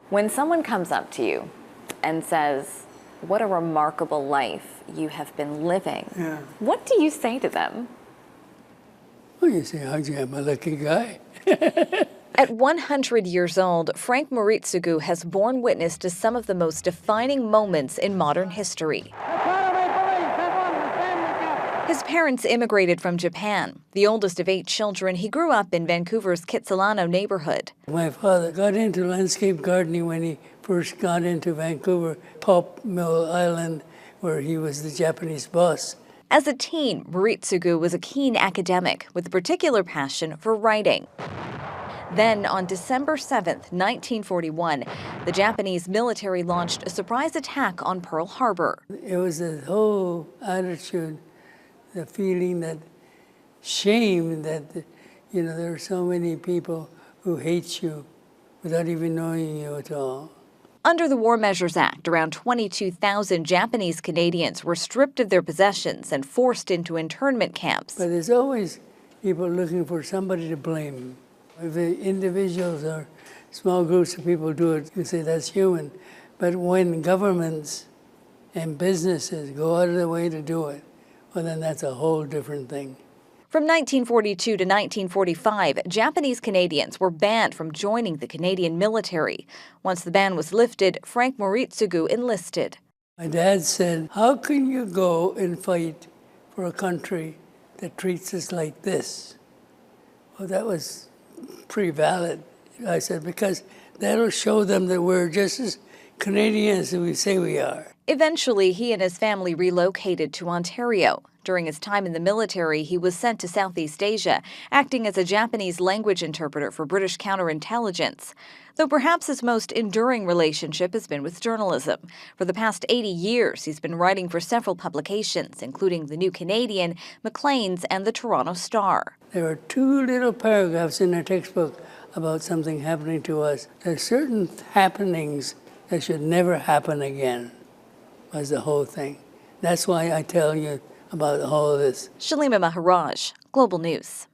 When someone comes up to you and says, "What a remarkable life you have been living," Yeah. what do you say to them? Well, you say, I'm a lucky guy. At 100 years old, Frank Moritsugu has borne witness to some of the most defining moments in modern history. His parents immigrated from Japan. The oldest of 8 children, he grew up in Vancouver's Kitsilano neighborhood. My father got into landscape gardening when he first got into Vancouver, Pulp Mill Island, where he was the Japanese boss. As a teen, Moritsugu was a keen academic with a particular passion for writing. Then, on December 7th, 1941, the Japanese military launched a surprise attack on Pearl Harbor. It was the whole attitude, the feeling that shame that, there are so many people who hate you without even knowing you at all. Under the War Measures Act, around 22,000 Japanese Canadians were stripped of their possessions and forced into internment camps. But there's always people looking for somebody to blame. If the individuals or small groups of people do it, you say that's human. But when governments and businesses go out of their way to do it, well, then that's a whole different thing. From 1942 to 1945, Japanese Canadians were banned from joining the Canadian military. Once the ban was lifted, Frank Moritsugu enlisted. My dad said, "How can you go and fight for a country that treats us like this?" Well, that was pretty valid. I said, because that'll show them that we're just as Canadians as we say we are. Eventually, he and his family relocated to Ontario. During his time in the military, he was sent to Southeast Asia, acting as a Japanese language interpreter for British counterintelligence. Though perhaps his most enduring relationship has been with journalism. For the past 80 years, he's been writing for several publications, including The New Canadian, Maclean's, and the Toronto Star. There are 2 little paragraphs in our textbook about something happening to us. There are certain happenings that should never happen again, was the whole thing. That's why I tell you about all of this. Shallima Maharaj, Global News.